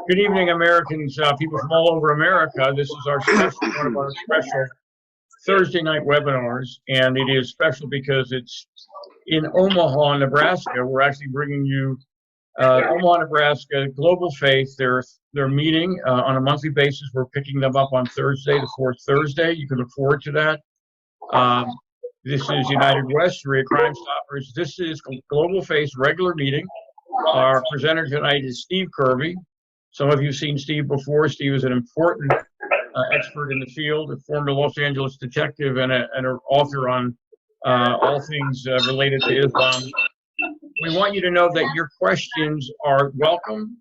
Good evening, Americans, people from all over America. This is our one of our special Thursday night webinars, and it is special because it's in Omaha, Nebraska. We're actually bringing you Omaha, Nebraska, Global Faith. They're meeting on a monthly basis. We're picking them up on Thursday, the fourth Thursday. You can look forward to that. This is United West, Crime Stoppers. This is Global Faith's regular meeting. Our presenter tonight is Steve Kirby. Some of you have seen Steve before. Steve is an important expert in the field, a former Los Angeles detective and an author on all things related to Islam. We want you to know that your questions are welcome.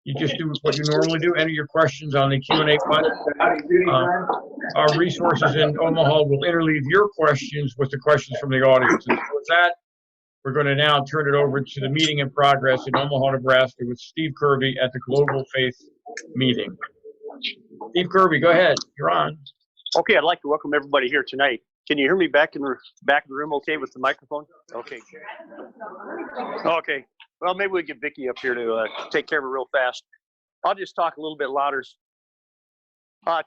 You just do what you normally do, enter your questions on the Q&A button. Our resources in Omaha will interleave your questions with the questions from the audience. And with that, we're going to now turn it over to the meeting in progress in Omaha, Nebraska with Steve Kirby at the Global Faith meeting. Steve Kirby, go ahead. You're on. Okay, I'd like to welcome everybody here tonight. Can you hear me back in the room okay with the microphone? Okay. Okay. Well, maybe we get Vicki up here to take care of it real fast. I'll just talk a little bit louder.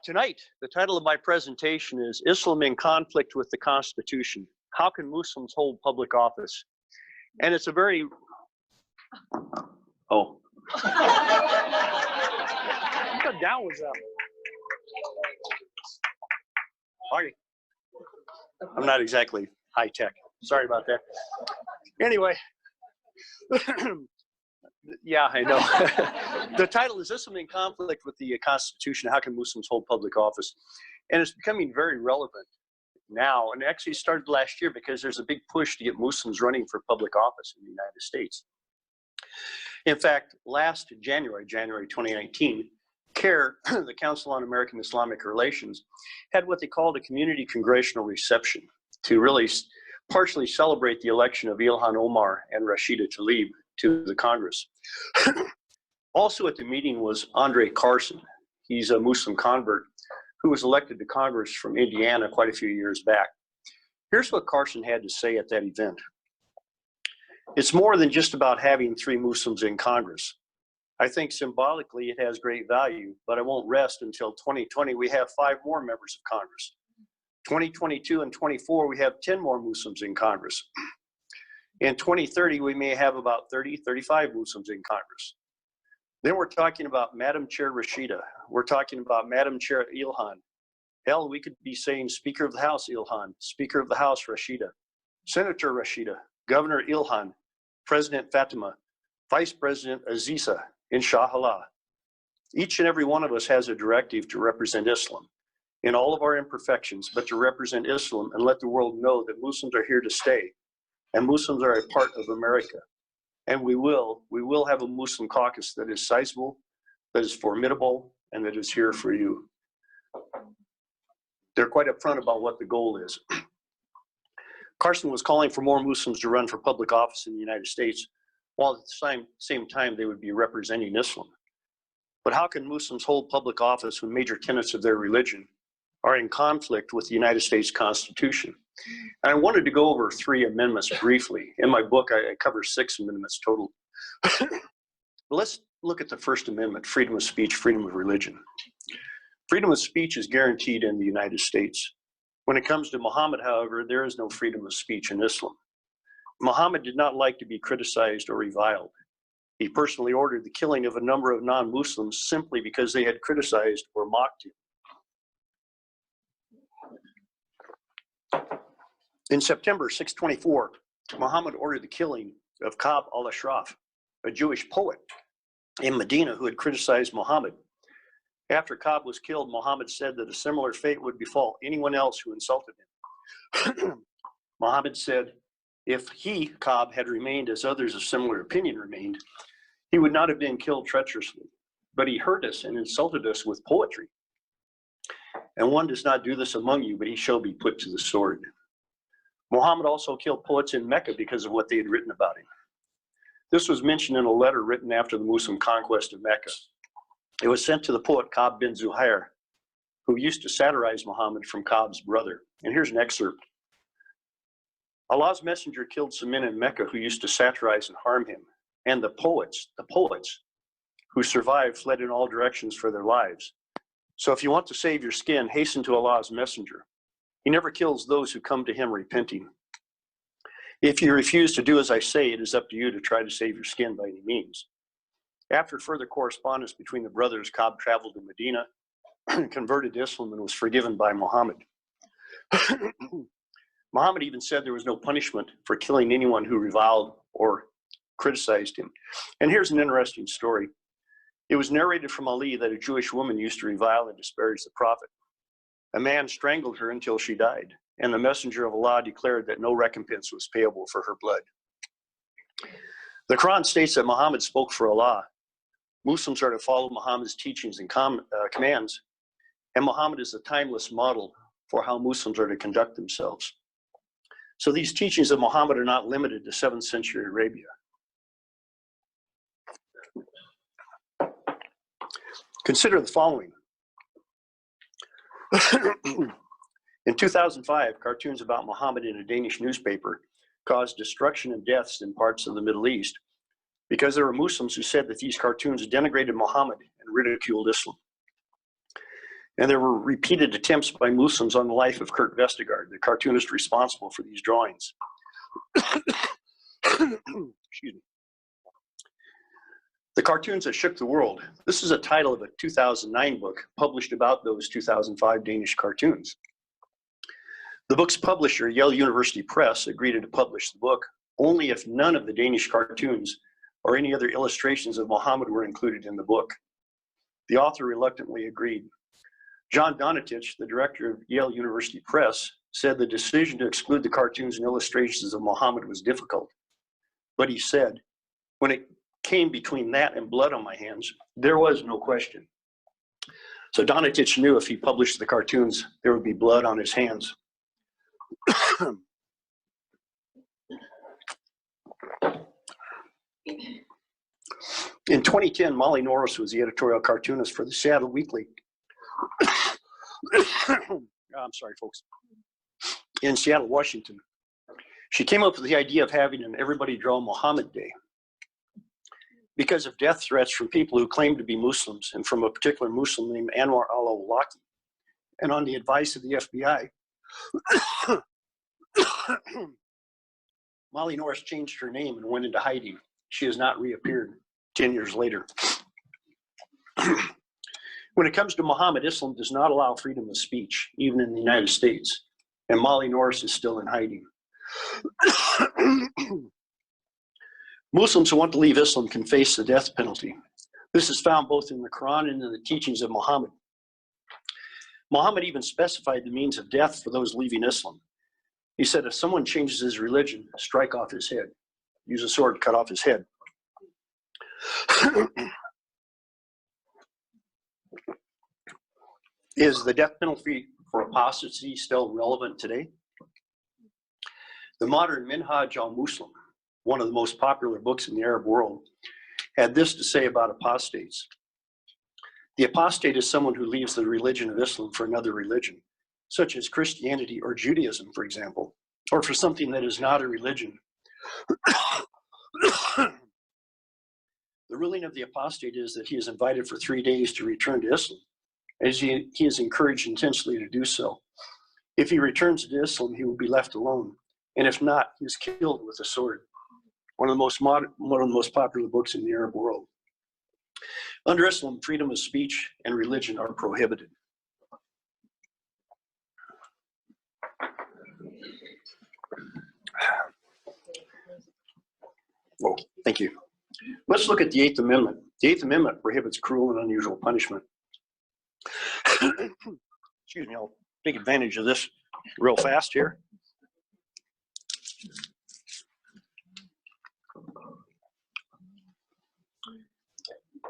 Tonight, the title of my presentation is Islam in Conflict with the Constitution. How can Muslims hold public office? And it's a very, oh. How down was that? Okay. I'm not exactly high tech. Sorry about that. Anyway, yeah, I know. The title is Islam in Conflict with the Constitution. How can Muslims hold public office? And it's becoming very relevant now, and actually started last year because there's a big push to get Muslims running for public office in the United States. In fact, last January 2019, CARE, the Council on American Islamic Relations, had what they called a community congressional reception to really partially celebrate the election of Ilhan Omar and Rashida Tlaib to the Congress. Also at the meeting was Andre Carson. He's a Muslim convert who was elected to Congress from Indiana quite a few years back. Here's what Carson had to say at that event. It's more than just about having 3 Muslims in Congress. I think symbolically it has great value, but I won't rest until 2020 we have 5 more members of Congress. 2022 and 24 we have 10 more Muslims in Congress. In 2030 we may have about 35 Muslims in Congress. Then we're talking about Madam Chair Rashida. We're talking about Madam Chair Ilhan. Hell, we could be saying Speaker of the House Ilhan, Speaker of the House Rashida, Senator Rashida, Governor Ilhan, President Fatima, Vice President Aziza, Inshallah. Each and every one of us has a directive to represent Islam in all of our imperfections, but to represent Islam and let the world know that Muslims are here to stay and Muslims are a part of America. And we will have a Muslim caucus that is sizable, that is formidable, and that is here for you. They're quite upfront about what the goal is. Carson was calling for more Muslims to run for public office in the United States, while at the same time they would be representing Islam. But how can Muslims hold public office when major tenets of their religion are in conflict with the United States Constitution? And I wanted to go over 3 amendments briefly. In my book, I cover 6 amendments total. But let's look at the First Amendment, freedom of speech, freedom of religion. Freedom of speech is guaranteed in the United States. When it comes to Muhammad, however, there is no freedom of speech in Islam. Muhammad did not like to be criticized or reviled. He personally ordered the killing of a number of non-Muslims simply because they had criticized or mocked him. In September 624, Muhammad ordered the killing of Ka'b al-Ashraf, a Jewish poet in Medina who had criticized Muhammad. After Ka'b was killed, Muhammad said that a similar fate would befall anyone else who insulted him. Muhammad said, if he, Ka'b, had remained as others of similar opinion remained, he would not have been killed treacherously. But he hurt us and insulted us with poetry. And one does not do this among you, but he shall be put to the sword. Muhammad also killed poets in Mecca because of what they had written about him. This was mentioned in a letter written after the Muslim conquest of Mecca. It was sent to the poet Ka'b bin Zuhair, who used to satirize Muhammad from Ka'b's brother. And here's an excerpt. Allah's messenger killed some men in Mecca who used to satirize and harm him. and the poets who survived fled in all directions for their lives. So if you want to save your skin, hasten to Allah's messenger. He never kills those who come to him repenting. If you refuse to do as I say, it is up to you to try to save your skin by any means. After further correspondence between the brothers, Ka'b traveled to Medina, converted to Islam, and was forgiven by Muhammad. Muhammad even said there was no punishment for killing anyone who reviled or criticized him. And here's an interesting story. It was narrated from Ali that a Jewish woman used to revile and disparage the Prophet. A man strangled her until she died, and the messenger of Allah declared that no recompense was payable for her blood. The Quran states that Muhammad spoke for Allah. Muslims are to follow Muhammad's teachings and commands, and Muhammad is a timeless model for how Muslims are to conduct themselves. So these teachings of Muhammad are not limited to 7th century Arabia. Consider the following. In 2005, cartoons about Muhammad in a Danish newspaper caused destruction and deaths in parts of the Middle East because there were Muslims who said that these cartoons denigrated Muhammad and ridiculed Islam. And there were repeated attempts by Muslims on the life of Kurt Vestergaard, the cartoonist responsible for these drawings. Excuse me. The Cartoons That Shook the World. This is a title of a 2009 book published about those 2005 Danish cartoons. The book's publisher, Yale University Press, agreed to publish the book only if none of the Danish cartoons or any other illustrations of Muhammad were included in the book. The author reluctantly agreed. John Donatich, the director of Yale University Press, said the decision to exclude the cartoons and illustrations of Muhammad was difficult. But he said, when it came between that and blood on my hands, there was no question. So Donatich knew if he published the cartoons, there would be blood on his hands. In 2010, Molly Norris was the editorial cartoonist for the Seattle Weekly. I'm sorry, folks. In Seattle, Washington. She came up with the idea of having an Everybody Draw Muhammad Day because of death threats from people who claimed to be Muslims and from a particular Muslim named Anwar al-Awlaki. And on the advice of the FBI, Molly Norris changed her name and went into hiding. She has not reappeared 10 years later. When it comes to Muhammad, Islam does not allow freedom of speech, even in the United States. And Molly Norris is still in hiding. Muslims who want to leave Islam can face the death penalty. This is found both in the Quran and in the teachings of Muhammad. Muhammad even specified the means of death for those leaving Islam. He said, if someone changes his religion, strike off his head. Use a sword to cut off his head. Is the death penalty for apostasy still relevant today? The modern Minhaj al-Muslim, one of the most popular books in the Arab world, had this to say about apostates. The apostate is someone who leaves the religion of Islam for another religion, such as Christianity or Judaism, for example, or for something that is not a religion. The ruling of the apostate is that he is invited for 3 days to return to Islam, as he is encouraged intensely to do so. If he returns to Islam, he will be left alone, and if not, he is killed with a sword. One of the most popular books in the Arab world. Under Islam, freedom of speech and religion are prohibited. Oh, thank you. Let's look at the Eighth Amendment. The Eighth Amendment prohibits cruel and unusual punishment. Excuse me, I'll take advantage of this real fast here.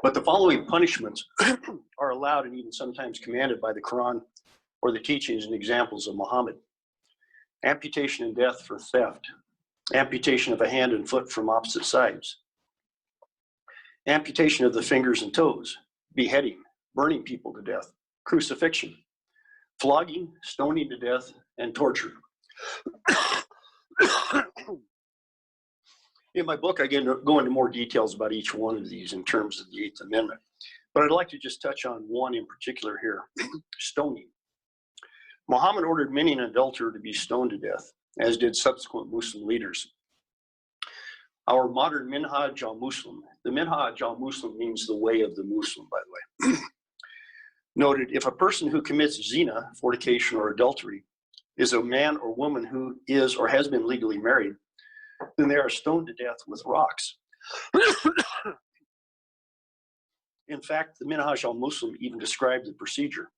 But the following punishments are allowed and even sometimes commanded by the Quran or the teachings and examples of Muhammad. Amputation and death for theft. Amputation of a hand and foot from opposite sides. Amputation of the fingers and toes. Beheading, burning people to death. Crucifixion. Flogging, stoning to death, and torture. In my book, I go into more details about each one of these in terms of the Eighth Amendment. But I'd like to just touch on one in particular here, stoning. Muhammad ordered many an adulterer to be stoned to death, as did subsequent Muslim leaders. Our modern Minhaj al-Muslim, the Minhaj al-Muslim means the way of the Muslim, by the way, noted if a person who commits zina, fornication, or adultery is a man or woman who is or has been legally married, then they are stoned to death with rocks. In fact, the Minhaj al-Muslim even described the procedure.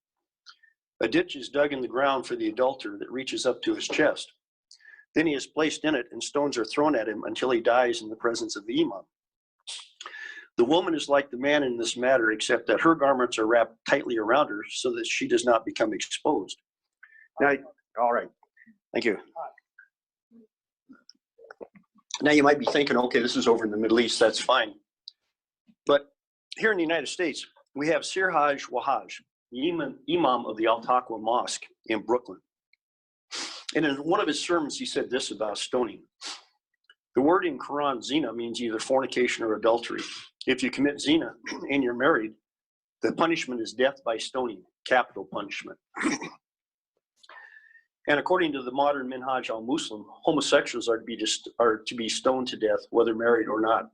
A ditch is dug in the ground for the adulterer that reaches up to his chest. Then he is placed in it and stones are thrown at him until he dies in the presence of the imam. The woman is like the man in this matter, except that her garments are wrapped tightly around her so that she does not become exposed. Now, all right, thank you. Now you might be thinking, okay, this is over in the Middle East, that's fine. But here in the United States, we have Sirhaj Wahaj, the imam of the Al-Taqwa Mosque in Brooklyn. And in one of his sermons, he said this about stoning. The word in Quran, zina, means either fornication or adultery. If you commit zina and you're married, the punishment is death by stoning, capital punishment. And according to the modern Minhaj al-Muslim, homosexuals are to be stoned to death, whether married or not.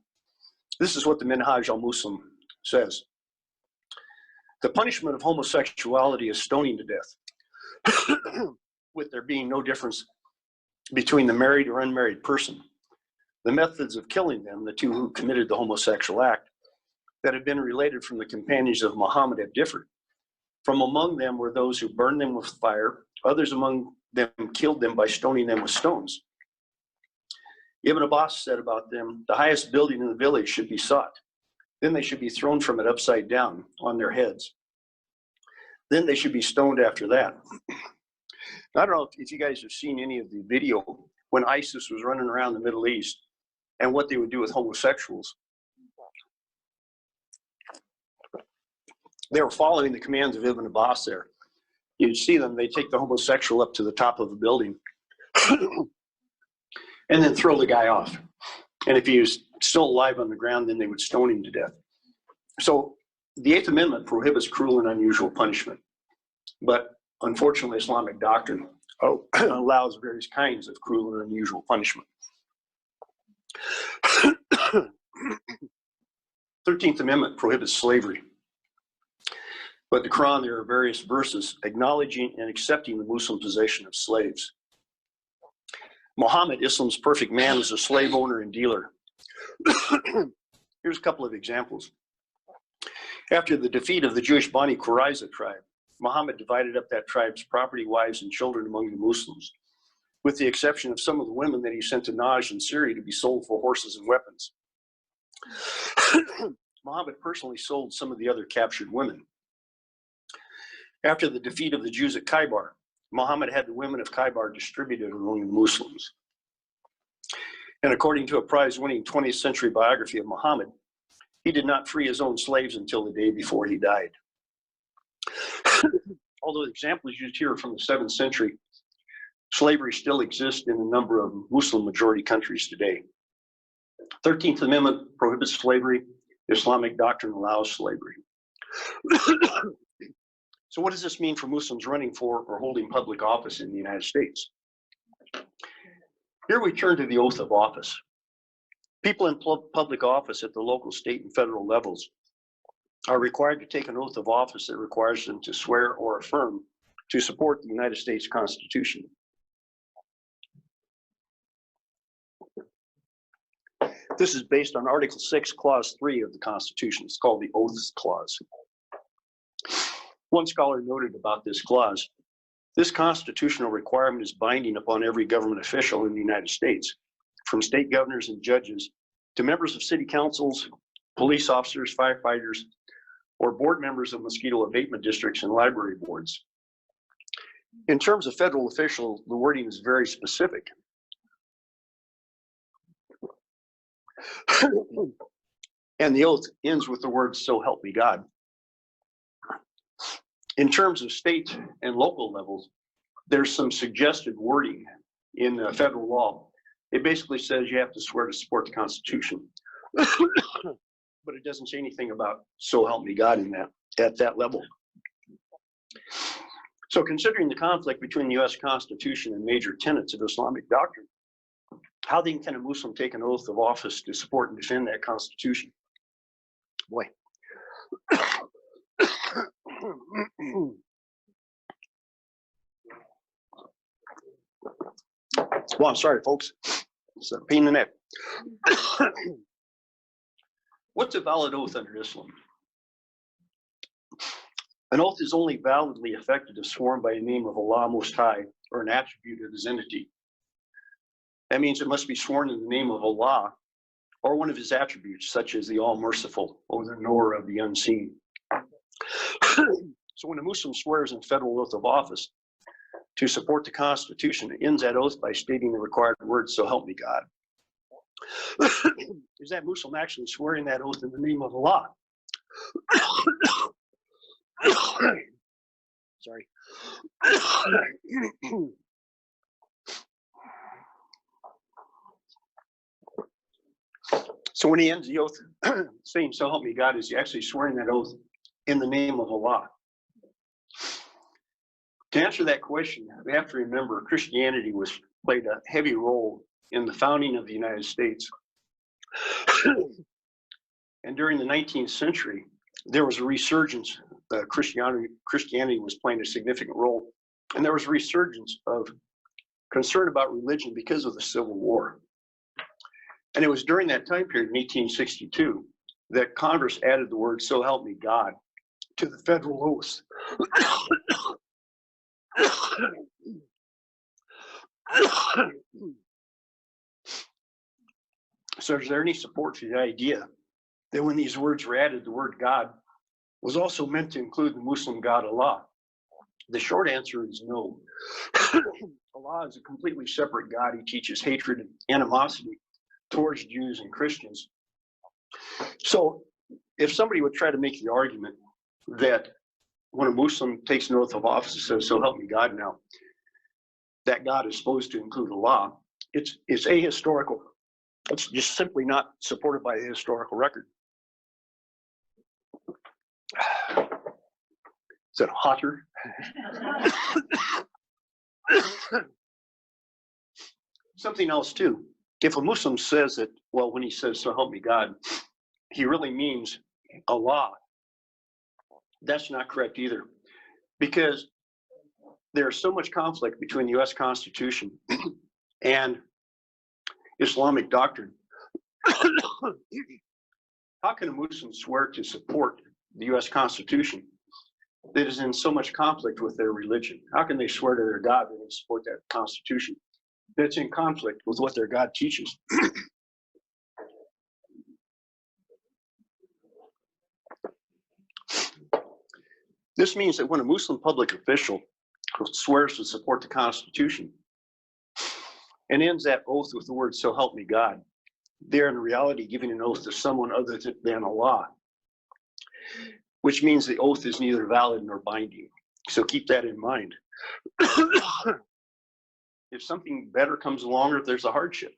This is what the Minhaj al-Muslim says. The punishment of homosexuality is stoning to death, with there being no difference between the married or unmarried person. The methods of killing them, the two who committed the homosexual act, that have been related from the companions of Muhammad have differed. From among them were those who burned them with fire, others among them killed them by stoning them with stones. Ibn Abbas said about them, the highest building in the village should be sought. Then they should be thrown from it upside down on their heads. Then they should be stoned after that. I don't know if you guys have seen any of the video when ISIS was running around the Middle East and what they would do with homosexuals. They were following the commands of Ibn Abbas there. You'd see them, they take the homosexual up to the top of a building and then throw the guy off. And if he was still alive on the ground, then they would stone him to death. So the Eighth Amendment prohibits cruel and unusual punishment. But unfortunately, Islamic doctrine allows various kinds of cruel and unusual punishment. 13th Amendment prohibits slavery. But in the Quran, there are various verses acknowledging and accepting the Muslim possession of slaves. Muhammad, Islam's perfect man, was a slave owner and dealer. Here's a couple of examples. After the defeat of the Jewish Bani Qurayza tribe, Muhammad divided up that tribe's property, wives, and children among the Muslims, with the exception of some of the women that he sent to Najd in Syria to be sold for horses and weapons. Muhammad personally sold some of the other captured women. After the defeat of the Jews at Khaybar, Muhammad had the women of Khaybar distributed among the Muslims. And according to a prize-winning 20th century biography of Muhammad, he did not free his own slaves until the day before he died. Although the examples used here are from the 7th century, slavery still exists in a number of Muslim majority countries today. 13th Amendment prohibits slavery. Islamic doctrine allows slavery. So what does this mean for Muslims running for or holding public office in the United States? Here we turn to the oath of office. People in public office at the local, state, and federal levels are required to take an oath of office that requires them to swear or affirm to support the United States Constitution. This is based on Article 6, Clause 3 of the Constitution. It's called the Oaths Clause. One scholar noted about this clause, this constitutional requirement is binding upon every government official in the United States, from state governors and judges to members of city councils, police officers, firefighters, or board members of mosquito abatement districts and library boards. In terms of federal officials, the wording is very specific. And the oath ends with the words, "So help me God." In terms of state and local levels, there's some suggested wording in federal law. It basically says you have to swear to support the Constitution. But it doesn't say anything about so help me God in that, at that level. So considering the conflict between the U.S. Constitution and major tenets of Islamic doctrine, how then can a Muslim take an oath of office to support and defend that Constitution? Boy. Well, I'm sorry, folks. It's a pain in the neck. What's a valid oath under Islam? An oath is only validly effective if sworn by the name of Allah Most High or an attribute of His entity. That means it must be sworn in the name of Allah or one of His attributes, such as the All-Merciful or the Knower of the Unseen. So when a Muslim swears in federal oath of office to support the Constitution, it ends that oath by stating the required words, so help me God. Is that Muslim actually swearing that oath in the name of Allah? Sorry. So when he ends the oath saying, so help me God, is he actually swearing that oath in the name of Allah? To answer that question, we have to remember Christianity played a heavy role in the founding of the United States. And during the 19th century, there was a resurgence. Christianity was playing a significant role. And there was a resurgence of concern about religion because of the Civil War. And it was during that time period, in 1862, that Congress added the word, so help me God, to the federal oaths. So is there any support for the idea that when these words were added, the word God was also meant to include the Muslim God Allah? The short answer is no. Allah is a completely separate God. He teaches hatred and animosity towards Jews and Christians. So if somebody would try to make the argument that when a Muslim takes an oath of office and says, so help me God now, that God is supposed to include Allah, it's ahistorical. It's just simply not supported by the historical record. Is that hotter? Something else too. If a Muslim says that, well, when he says, so help me God, he really means Allah. That's not correct either. Because there's so much conflict between the U.S. Constitution and Islamic doctrine. How can a Muslim swear to support the U.S. Constitution that is in so much conflict with their religion? How can they swear to their God that they support that Constitution that's in conflict with what their God teaches? This means that when a Muslim public official swears to support the Constitution and ends that oath with the words, so help me God, they're in reality giving an oath to someone other than Allah, which means the oath is neither valid nor binding. So keep that in mind. If something better comes along or if there's a hardship,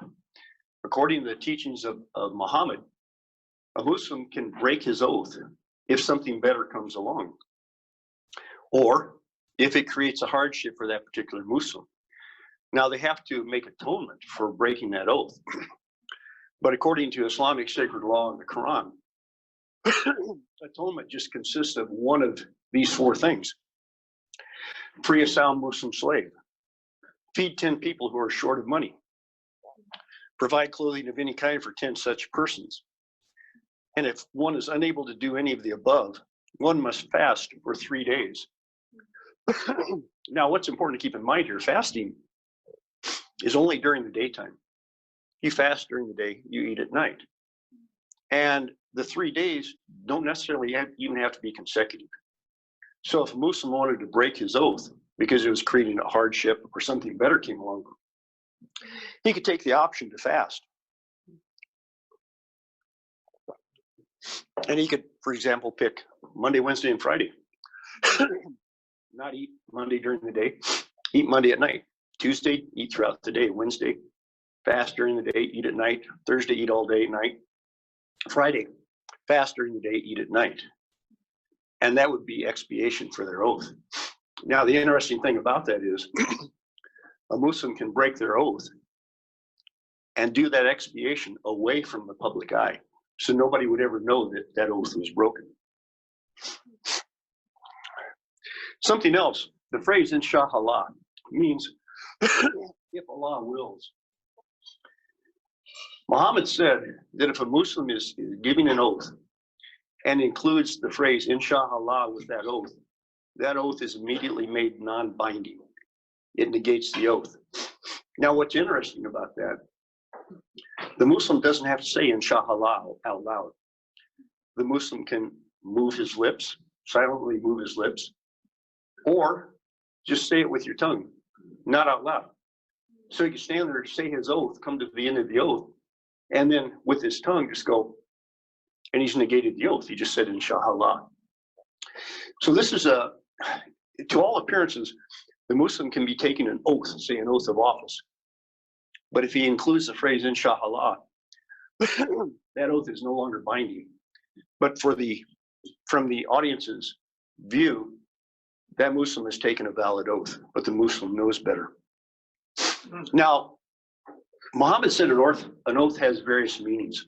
according to the teachings of Mohammed, a Muslim can break his oath if something better comes along, or if it creates a hardship for that particular Muslim. Now they have to make atonement for breaking that oath. But according to Islamic sacred law in the Quran, atonement just consists of one of these four things: free a sound Muslim slave, feed 10 people who are short of money, provide clothing of any kind for 10 such persons. And if one is unable to do any of the above, one must fast for 3 days. Now, what's important to keep in mind here, fasting is only during the daytime. You fast during the day, you eat at night. And the 3 days don't necessarily even have to be consecutive. So if a Muslim wanted to break his oath because it was creating a hardship or something better came along, he could take the option to fast. And he could, for example, pick Monday, Wednesday, and Friday. Not eat Monday during the day, eat Monday at night. Tuesday, eat throughout the day. Wednesday, fast during the day, eat at night. Thursday, eat all day, night. Friday, fast during the day, eat at night. And that would be expiation for their oath. Now, the interesting thing about that is a Muslim can break their oath and do that expiation away from the public eye. So nobody would ever know that that oath was broken. Something else, the phrase inshallah means if Allah wills. Muhammad said that if a Muslim is giving an oath and includes the phrase inshallah with that oath is immediately made non-binding. It negates the oath. Now, what's interesting about that, the Muslim doesn't have to say inshallah out loud. The Muslim can move his lips, silently move his lips, or just say it with your tongue, not out loud. So he can stand there, say his oath, come to the end of the oath, and then with his tongue just go, and he's negated the oath. He just said inshallah. So this is to all appearances, the Muslim can be taking an oath, say an oath of office. But if he includes the phrase inshallah, that oath is no longer binding. But from the audience's view, that Muslim has taken a valid oath, but the Muslim knows better. Now, Muhammad said an oath has various meanings.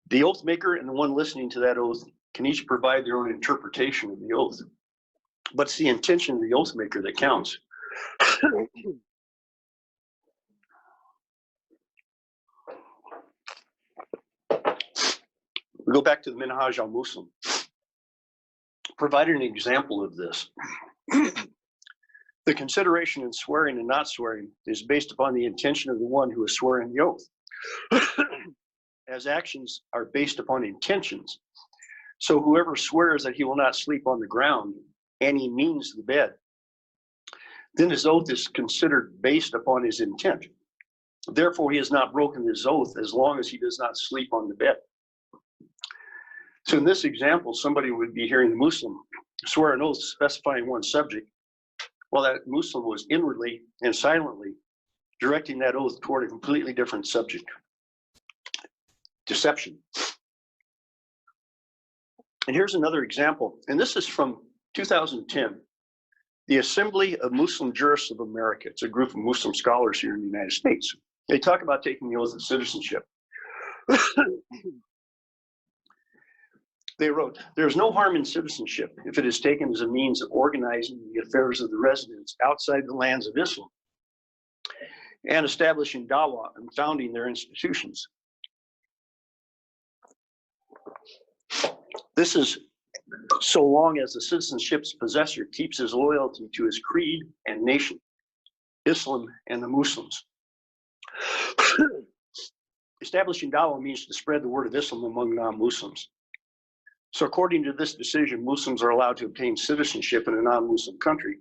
The oath maker and the one listening to that oath can each provide their own interpretation of the oath. But it's the intention of the oath maker that counts. We go back to the Minhaj al-Muslim. Provided an example of this. The consideration in swearing and not swearing is based upon the intention of the one who is swearing the oath. As actions are based upon intentions. So whoever swears that he will not sleep on the ground and he means the bed, then his oath is considered based upon his intent. Therefore, he has not broken his oath as long as he does not sleep on the bed. So in this example, somebody would be hearing the Muslim swear an oath specifying one subject, while that Muslim was inwardly and silently directing that oath toward a completely different subject. Deception. And here's another example, and this is from 2010. The Assembly of Muslim Jurists of America. It's a group of Muslim scholars here in the United States. They talk about taking the oath of citizenship. They wrote, "There is no harm in citizenship if it is taken as a means of organizing the affairs of the residents outside the lands of Islam and establishing dawah and founding their institutions. This is so long as the citizenship's possessor keeps his loyalty to his creed and nation, Islam and the Muslims." Establishing dawah means to spread the word of Islam among non-Muslims. So according to this decision, Muslims are allowed to obtain citizenship in a non-Muslim country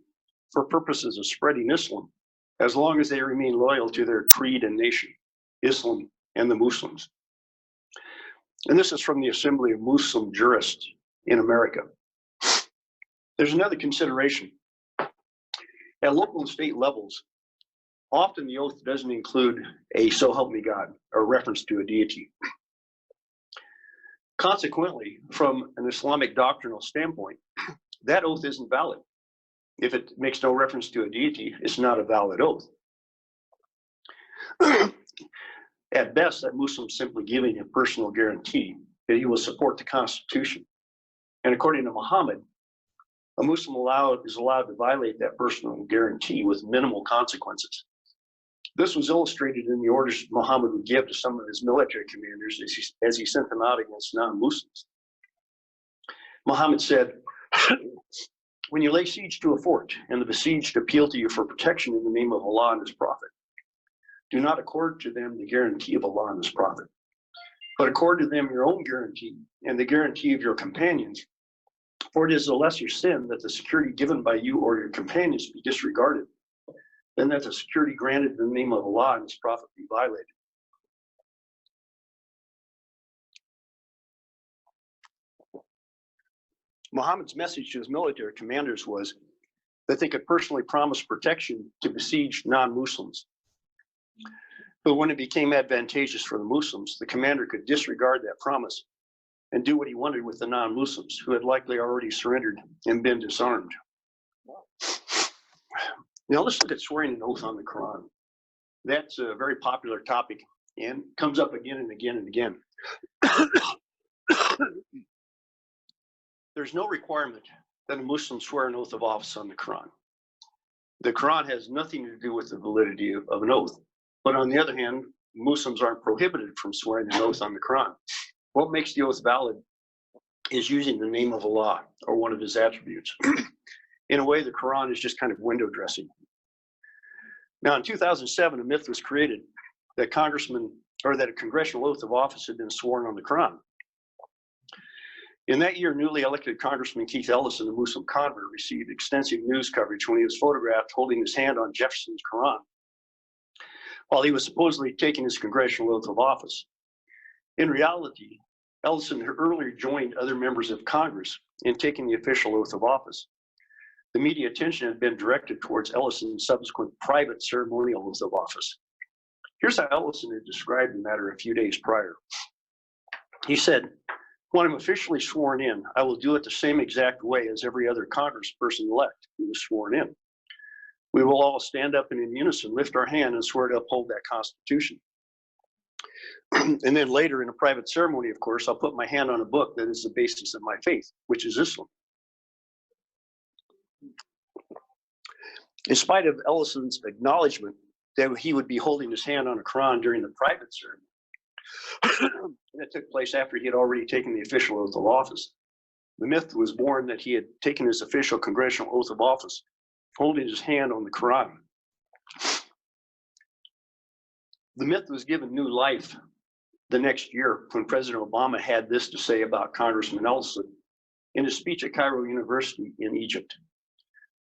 for purposes of spreading Islam, as long as they remain loyal to their creed and nation, Islam and the Muslims. And this is from the Assembly of Muslim Jurists in America. There's another consideration. At local and state levels, often the oath doesn't include a "so help me God" or reference to a deity. Consequently, from an Islamic doctrinal standpoint, that oath isn't valid. If it makes no reference to a deity, it's not a valid oath. At best, that Muslim is simply giving a personal guarantee that he will support the Constitution. And according to Muhammad, a Muslim is allowed to violate that personal guarantee with minimal consequences. This was illustrated in the orders Muhammad would give to some of his military commanders as he sent them out against non-Muslims. Muhammad said, "When you lay siege to a fort and the besieged appeal to you for protection in the name of Allah and His Prophet, do not accord to them the guarantee of Allah and His Prophet, but accord to them your own guarantee and the guarantee of your companions, for it is a lesser sin that the security given by you or your companions be disregarded, than that the security granted in the name of Allah and His Prophet be violated." Muhammad's message to his military commanders was that they could personally promise protection to besieged non-Muslims. But when it became advantageous for the Muslims, the commander could disregard that promise and do what he wanted with the non-Muslims, who had likely already surrendered and been disarmed. Now let's look at swearing an oath on the Quran. That's a very popular topic and comes up again and again and again. There's no requirement that a Muslim swear an oath of office on the Quran. The Quran has nothing to do with the validity of an oath. But on the other hand, Muslims aren't prohibited from swearing an oath on the Quran. What makes the oath valid is using the name of Allah or one of his attributes. In a way, the Quran is just kind of window dressing. Now, in 2007, a myth was created that a congressional oath of office had been sworn on the Quran. In that year, newly elected Congressman Keith Ellison, a Muslim convert, received extensive news coverage when he was photographed holding his hand on Jefferson's Quran while he was supposedly taking his congressional oath of office. In reality, Ellison had earlier joined other members of Congress in taking the official oath of office. The media attention had been directed towards Ellison's subsequent private ceremonial oath of office. Here's how Ellison had described the matter a few days prior. He said, "When I'm officially sworn in, I will do it the same exact way as every other congressperson-elect who was sworn in. We will all stand up and in unison lift our hand and swear to uphold that Constitution. And then later in a private ceremony, of course, I'll put my hand on a book that is the basis of my faith, which is Islam." In spite of Ellison's acknowledgement that he would be holding his hand on a Quran during the private ceremony, that took place after he had already taken the official oath of office, the myth was born that he had taken his official congressional oath of office, holding his hand on the Quran. The myth was given new life the next year when President Obama had this to say about Congressman Ellison in a speech at Cairo University in Egypt.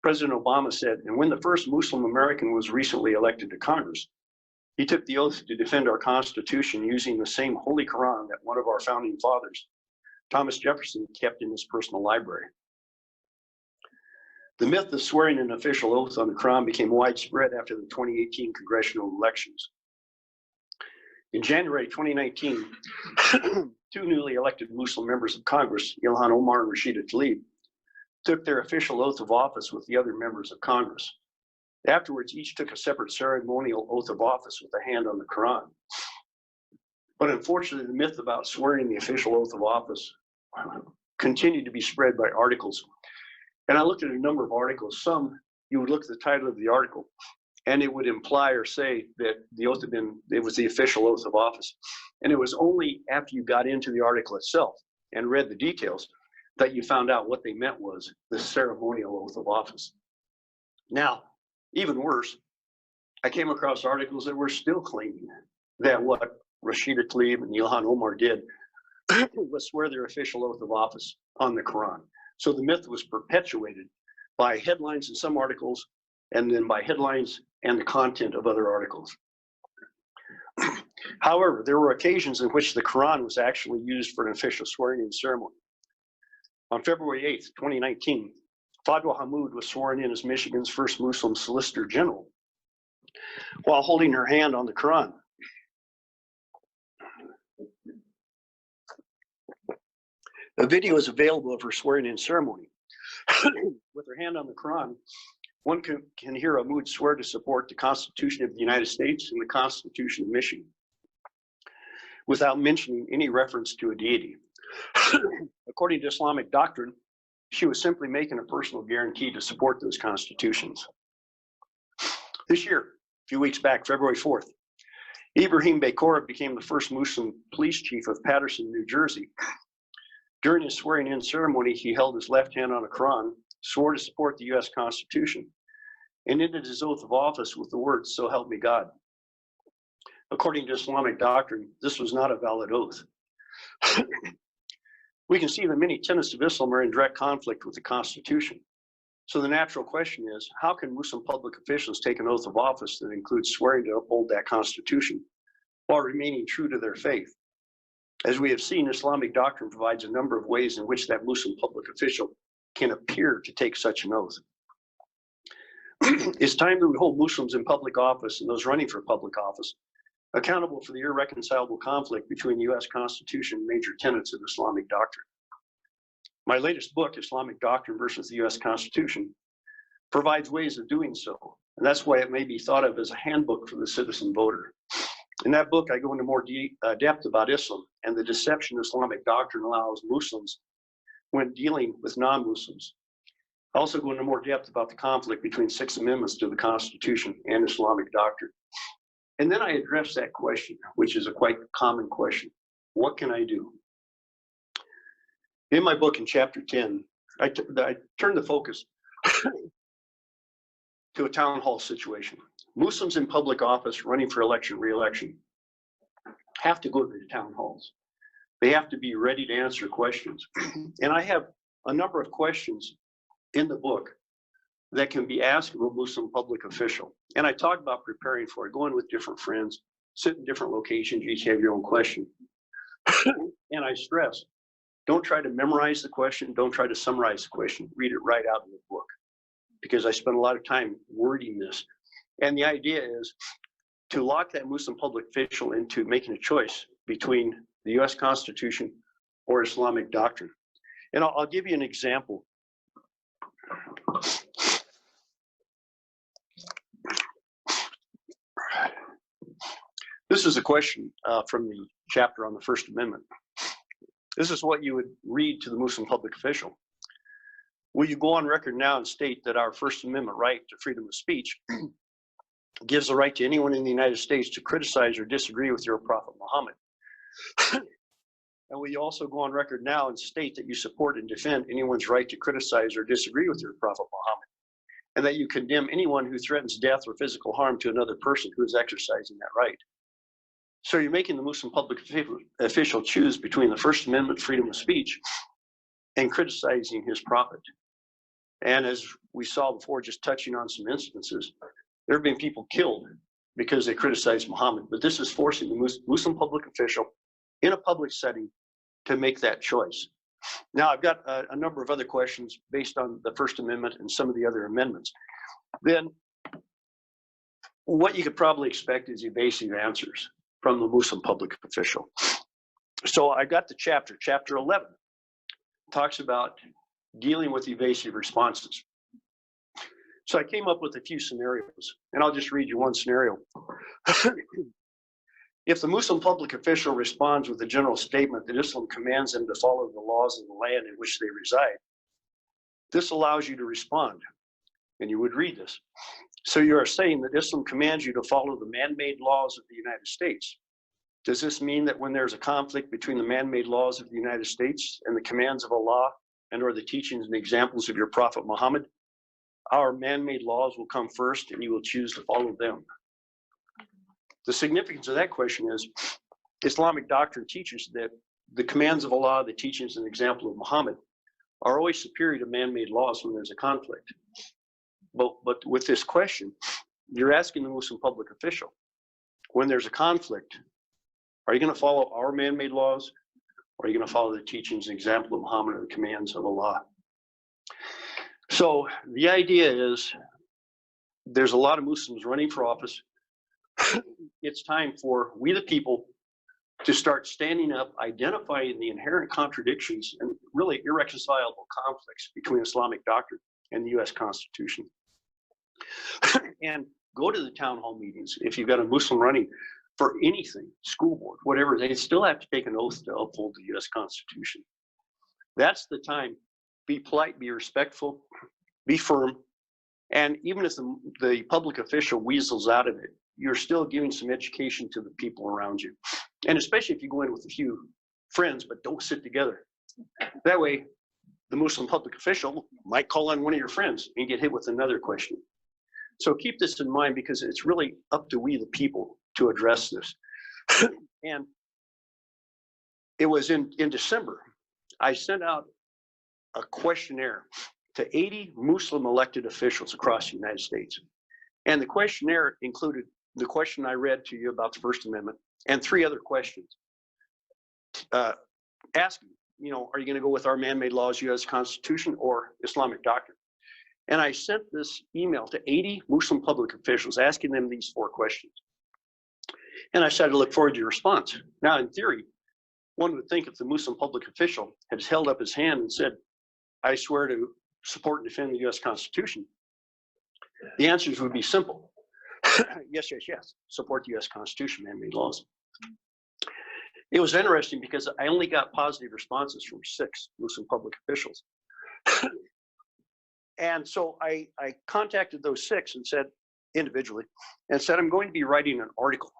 President Obama said, "And when the first Muslim American was recently elected to Congress, he took the oath to defend our Constitution using the same Holy Quran that one of our founding fathers, Thomas Jefferson, kept in his personal library." The myth of swearing an official oath on the Quran became widespread after the 2018 congressional elections. In January 2019, two newly elected Muslim members of Congress, Ilhan Omar and Rashida Tlaib, took their official oath of office with the other members of Congress. Afterwards, each took a separate ceremonial oath of office with a hand on the Quran. But unfortunately, the myth about swearing the official oath of office continued to be spread by articles. And I looked at a number of articles. Some, you would look at the title of the article, and it would imply or say that the oath had been, it was the official oath of office. And it was only after you got into the article itself and read the details that you found out what they meant was the ceremonial oath of office. Now, even worse, I came across articles that were still claiming that what Rashida Tlaib and Ilhan Omar did was swear their official oath of office on the Quran. So the myth was perpetuated by headlines in some articles and then by headlines and the content of other articles. However, there were occasions in which the Quran was actually used for an official swearing-in ceremony. On February 8th, 2019, Fadwa Hammoud was sworn in as Michigan's first Muslim Solicitor General while holding her hand on the Quran. A video is available of her swearing-in ceremony. With her hand on the Quran, one can hear Hammoud swear to support the Constitution of the United States and the Constitution of Michigan, without mentioning any reference to a deity. According to Islamic doctrine, she was simply making a personal guarantee to support those constitutions. This year, a few weeks back, February 4th, Ibrahim Bekora became the first Muslim police chief of Paterson, New Jersey. During his swearing-in ceremony, he held his left hand on a Quran, swore to support the U.S. Constitution, and ended his oath of office with the words, "So help me God." According to Islamic doctrine, this was not a valid oath. We can see that many tenets of Islam are in direct conflict with the Constitution. So the natural question is, how can Muslim public officials take an oath of office that includes swearing to uphold that Constitution while remaining true to their faith? As we have seen, Islamic doctrine provides a number of ways in which that Muslim public official can appear to take such an oath. It's time that we hold Muslims in public office and those running for public office accountable for the irreconcilable conflict between the U.S. Constitution and major tenets of Islamic doctrine. My latest book, Islamic Doctrine versus the U.S. Constitution, provides ways of doing so, and that's why it may be thought of as a handbook for the citizen voter. In that book, I go into more depth about Islam and the deception Islamic doctrine allows Muslims when dealing with non-Muslims. I also go into more depth about the conflict between 6 amendments to the Constitution and Islamic doctrine. And then I address that question, which is a quite common question. What can I do? In my book, in chapter 10, I turn the focus to a town hall situation. Muslims in public office running for election, re-election, have to go to the town halls. They have to be ready to answer questions. And I have a number of questions in the book that can be asked of a Muslim public official. And I talk about preparing for it, going with different friends, sit in different locations, you each have your own question. And I stress, don't try to memorize the question, don't try to summarize the question, read it right out of the book. Because I spent a lot of time wording this. And the idea is to lock that Muslim public official into making a choice between the US Constitution or Islamic doctrine. And I'll give you an example. This is a question from the chapter on the First Amendment. This is what you would read to the Muslim public official. Will you go on record now and state that our First Amendment right to freedom of speech gives the right to anyone in the United States to criticize or disagree with your prophet Muhammad? And will you also go on record now and state that you support and defend anyone's right to criticize or disagree with your prophet Muhammad? And that you condemn anyone who threatens death or physical harm to another person who is exercising that right? So you're making the Muslim public official choose between the First Amendment freedom of speech and criticizing his prophet. And as we saw before, just touching on some instances, there have been people killed because they criticized Muhammad. But this is forcing the Muslim public official in a public setting to make that choice. Now, I've got a number of other questions based on the First Amendment and some of the other amendments. Then what you could probably expect is evasive answers from the Muslim public official. So I got the chapter 11, talks about dealing with evasive responses. So I came up with a few scenarios, and I'll just read you one scenario. If the Muslim public official responds with a general statement that Islam commands them to follow the laws of the land in which they reside, this allows you to respond, and you would read this. So you are saying that Islam commands you to follow the man-made laws of the United States. Does this mean that when there's a conflict between the man-made laws of the United States and the commands of Allah and or the teachings and examples of your prophet Muhammad, our man-made laws will come first and you will choose to follow them? The significance of that question is Islamic doctrine teaches that the commands of Allah, the teachings and example of Muhammad are always superior to man-made laws when there's a conflict. But with this question, you're asking the Muslim public official, when there's a conflict, are you going to follow our man-made laws, or are you going to follow the teachings and example of Muhammad or the commands of Allah? So the idea is there's a lot of Muslims running for office. It's time for we the people to start standing up, identifying the inherent contradictions and really irreconcilable conflicts between Islamic doctrine and the US Constitution. And go to the town hall meetings. If you've got a Muslim running for anything, school board, whatever, they still have to take an oath to uphold the US Constitution. That's the time. Be polite, be respectful, be firm. And even if the public official weasels out of it, you're still giving some education to the people around you. And especially if you go in with a few friends, but don't sit together. That way, the Muslim public official might call on one of your friends and get hit with another question. So keep this in mind because it's really up to we the people to address this. And it was in December, I sent out a questionnaire to 80 Muslim elected officials across the United States. And the questionnaire included the question I read to you about the First Amendment and 3 other questions. Asking, are you going to go with our man-made laws, US Constitution, or Islamic doctrine? And I sent this email to 80 Muslim public officials asking them these 4 questions. And I said, I look forward to your response. Now, in theory, one would think if the Muslim public official had held up his hand and said, I swear to support and defend the U.S. Constitution, the answers would be simple. Yes, yes, yes. Support the U.S. Constitution, man-made laws. It was interesting because I only got positive responses from 6 Muslim public officials. And so I contacted those 6 and said, individually, and said, I'm going to be writing an article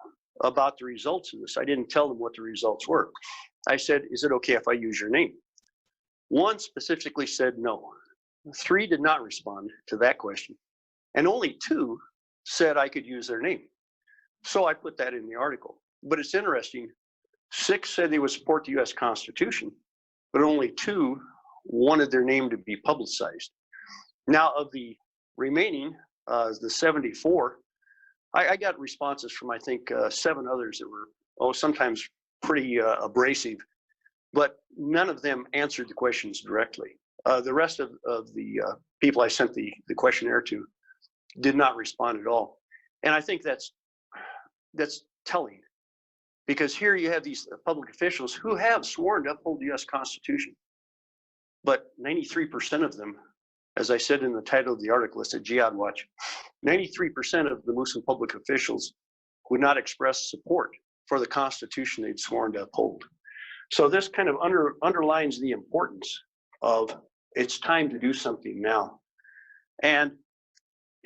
about the results of this. I didn't tell them what the results were. I said, is it okay if I use your name? 1 specifically said no. 3 did not respond to that question. And only 2 said I could use their name. So I put that in the article. But it's interesting, 6 said they would support the US Constitution, but only 2 wanted their name to be publicized. Now, of the remaining, the 74, I got responses from, I think, 7 others that were, sometimes pretty abrasive, but none of them answered the questions directly. The rest of the people I sent the questionnaire to did not respond at all. And I think that's telling, because here you have these public officials who have sworn to uphold the U.S. Constitution, but 93% of them, as I said in the title of the article, it's a Jihad Watch, 93% of the Muslim public officials would not express support for the Constitution they'd sworn to uphold. So this kind of underlines the importance of it's time to do something now. And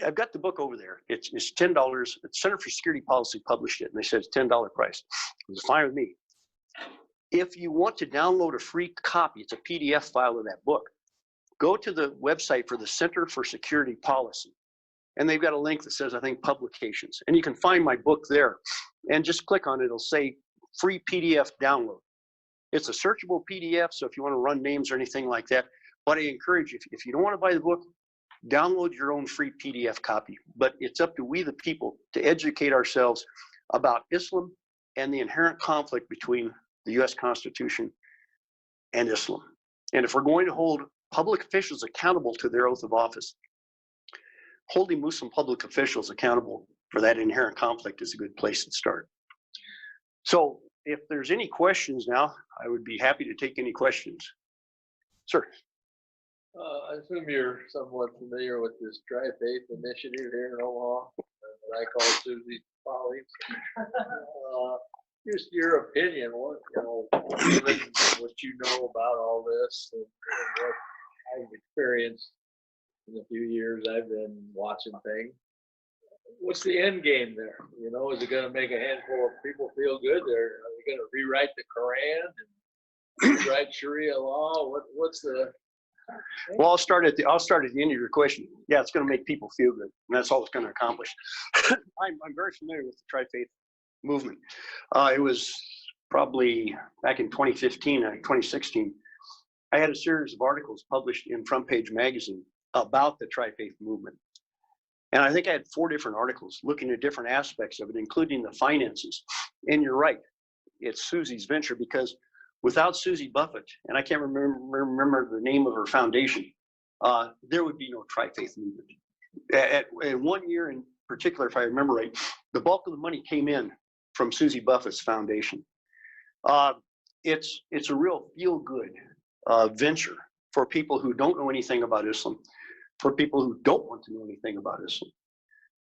I've got the book over there. It's $10. The Center for Security Policy published it, and they said it's $10 price. It was fine with me. If you want to download a free copy, it's a PDF file of that book, go to the website for the Center for Security Policy. And they've got a link that says, I think, publications. And you can find my book there. And just click on it. It'll say free PDF download. It's a searchable PDF, so if you want to run names or anything like that. But I encourage you, if you don't want to buy the book, download your own free PDF copy. But it's up to we the people to educate ourselves about Islam and the inherent conflict between the U.S. Constitution and Islam. And if we're going to hold public officials accountable to their oath of office, holding Muslim public officials accountable for that inherent conflict is a good place to start. So if there's any questions now, I would be happy to take any questions. Sir. I assume you're somewhat familiar with this Tri-Faith initiative here in Omaha that I call Susie's Follies. Just your opinion, given what you know about all this and what I've experienced in the few years I've been watching things. What's the end game there? Is it going to make a handful of people feel good? Are they going to rewrite the Quran and rewrite Sharia law? What's the? Well, I'll start at the end of your question. Yeah, it's going to make people feel good, and that's all it's going to accomplish. I'm very familiar with the Tri-Faith movement. It was probably back in 2015, 2016. I had a series of articles published in Front Page Magazine about the Tri-Faith movement. And I think I had 4 different articles looking at different aspects of it, including the finances. And you're right, it's Susie's venture, because without Susie Buffett, and I can't remember the name of her foundation, there would be no Tri-Faith movement. At 1 year in particular, if I remember right, the bulk of the money came in from Susie Buffett's foundation. It's a real feel-good venture for people who don't know anything about Islam, for people who don't want to know anything about Islam.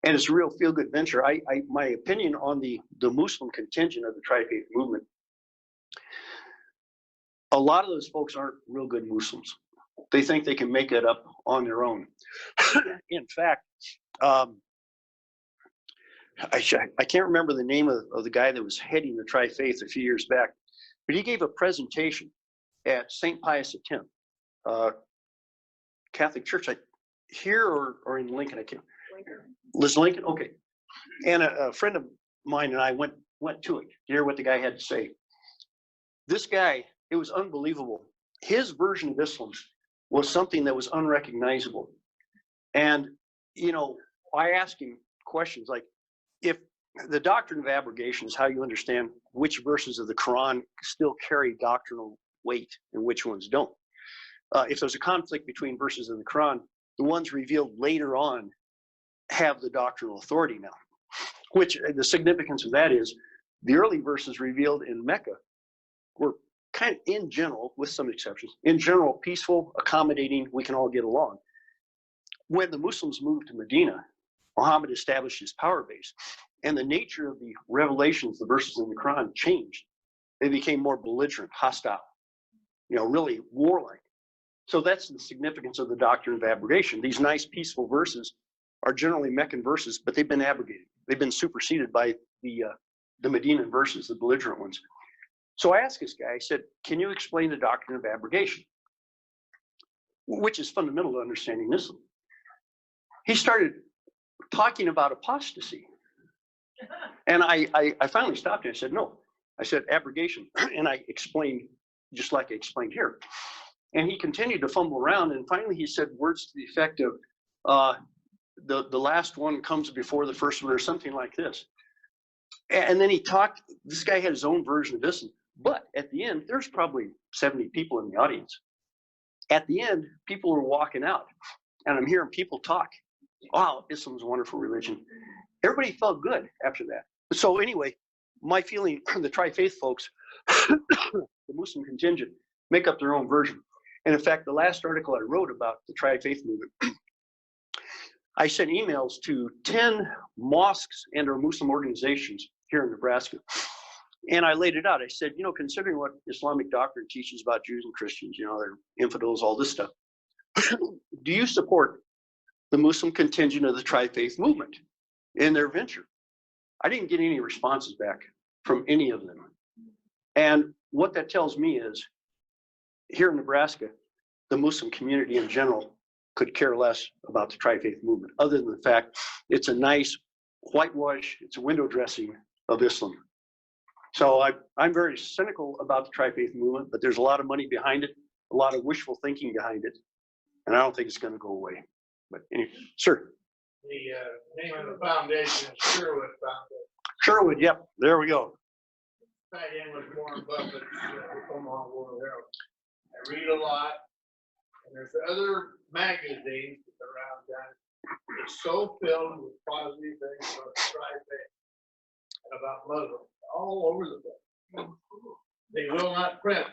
And it's a real feel-good venture. My opinion on the Muslim contingent of the Tri-Faith movement, a lot of those folks aren't real good Muslims. They think they can make it up on their own. In fact, I can't remember the name of the guy that was heading the Tri-Faith a few years back, but he gave a presentation at St. Pius X, Catholic Church, here or in Lincoln, I can't. Liz Lincoln, okay. And a friend of mine and I went to it to hear what the guy had to say. This guy, it was unbelievable. His version of Islam was something that was unrecognizable. And, I asked him questions like, if the doctrine of abrogation is how you understand which verses of the Quran still carry doctrinal weight and which ones don't. If there's a conflict between verses in the Quran, the ones revealed later on have the doctrinal authority now, which the significance of that is The early verses revealed in Mecca were kind of, in general, with some exceptions, in general, peaceful, accommodating, we can all get along. When the Muslims moved to Medina, Muhammad established his power base, and the nature of the revelations, the verses in the Quran, changed. They became more belligerent, hostile, really warlike. So that's the significance of the doctrine of abrogation. These nice, peaceful verses are generally Meccan verses, but they've been abrogated. They've been superseded by the Medinan verses, the belligerent ones. So I asked this guy, I said, can you explain the doctrine of abrogation? Which is fundamental to understanding Islam. He started talking about apostasy. And I finally stopped him. I said, no. I said, abrogation. And I explained, just like I explained here. And he continued to fumble around. And finally, he said words to the effect of, the last one comes before the first one, or something like this. And then he talked, this guy had his own version of Islam. But at the end, there's probably 70 people in the audience. At the end, people are walking out. And I'm hearing people talk. Wow, Islam's a wonderful religion. Everybody felt good after that. So anyway, my feeling, the tri-faith folks, the Muslim contingent, make up their own version. And in fact, the last article I wrote about the tri-faith movement, I sent emails to 10 mosques and or Muslim organizations here in Nebraska. And I laid it out. I said, considering what Islamic doctrine teaches about Jews and Christians, they're infidels, all this stuff. Do you support the Muslim contingent of the tri-faith movement in their venture? I didn't get any responses back from any of them. And what that tells me is, here in Nebraska, the Muslim community in general could care less about the tri-faith movement, other than the fact it's a nice whitewash, it's a window dressing of Islam. So I'm very cynical about the tri-faith movement, but there's a lot of money behind it, a lot of wishful thinking behind it, and I don't think it's going to go away. But anyway, sir. The name of the foundation is Sherwood Foundation. Sherwood, yep, there we go. Tied in with Warren Buffett's Omaha World Herald. I read a lot, and there's other magazines around town. It's so filled with positive things about the tri-faith and about Muslims all over the place. They will not print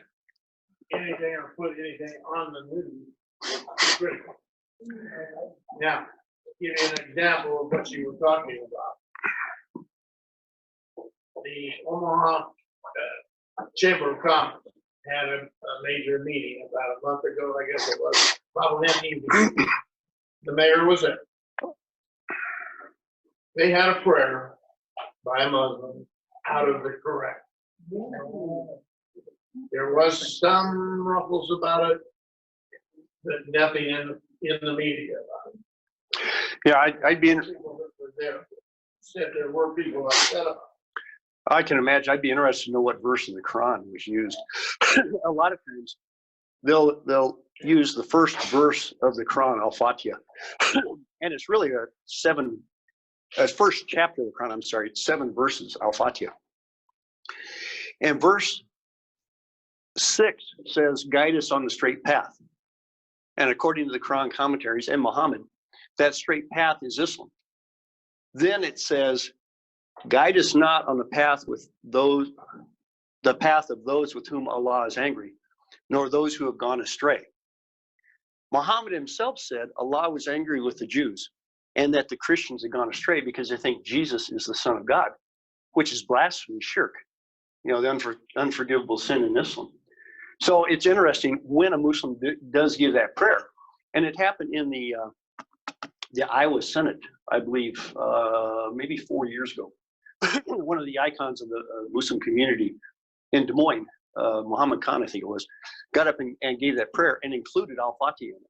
anything or put anything on the news. Critical. Now, give you an example of what you were talking about. The Omaha Chamber of Commerce had a major meeting about a month ago, I guess it was, probably that evening. The mayor was there. They had a prayer by a Muslim out of the Quran. There was some ruffles about it, but nothing in the media about it. Yeah, I'd be People that were there said there were people upset about it. I can imagine. I'd be interested to know what verse in the Quran was used. A lot of times, they'll use the first verse of the Quran, Al-Fatiha, and it's really first chapter of the Quran. I'm sorry, it's 7 verses, Al-Fatiha, and verse 6 says, "Guide us on the straight path." And according to the Quran commentaries and Muhammad, that straight path is Islam. Then it says, "Guide us not on the path of those with whom Allah is angry, nor those who have gone astray." Muhammad himself said Allah was angry with the Jews and that the Christians had gone astray because they think Jesus is the Son of God, which is blasphemy, shirk, the unforgivable sin in Islam. So it's interesting when a Muslim does give that prayer. And it happened in the Iowa Senate, I believe, maybe 4 years ago. One of the icons of the Muslim community in Des Moines, Muhammad Khan, I think it was, got up and gave that prayer and included Al-Fatiha in it.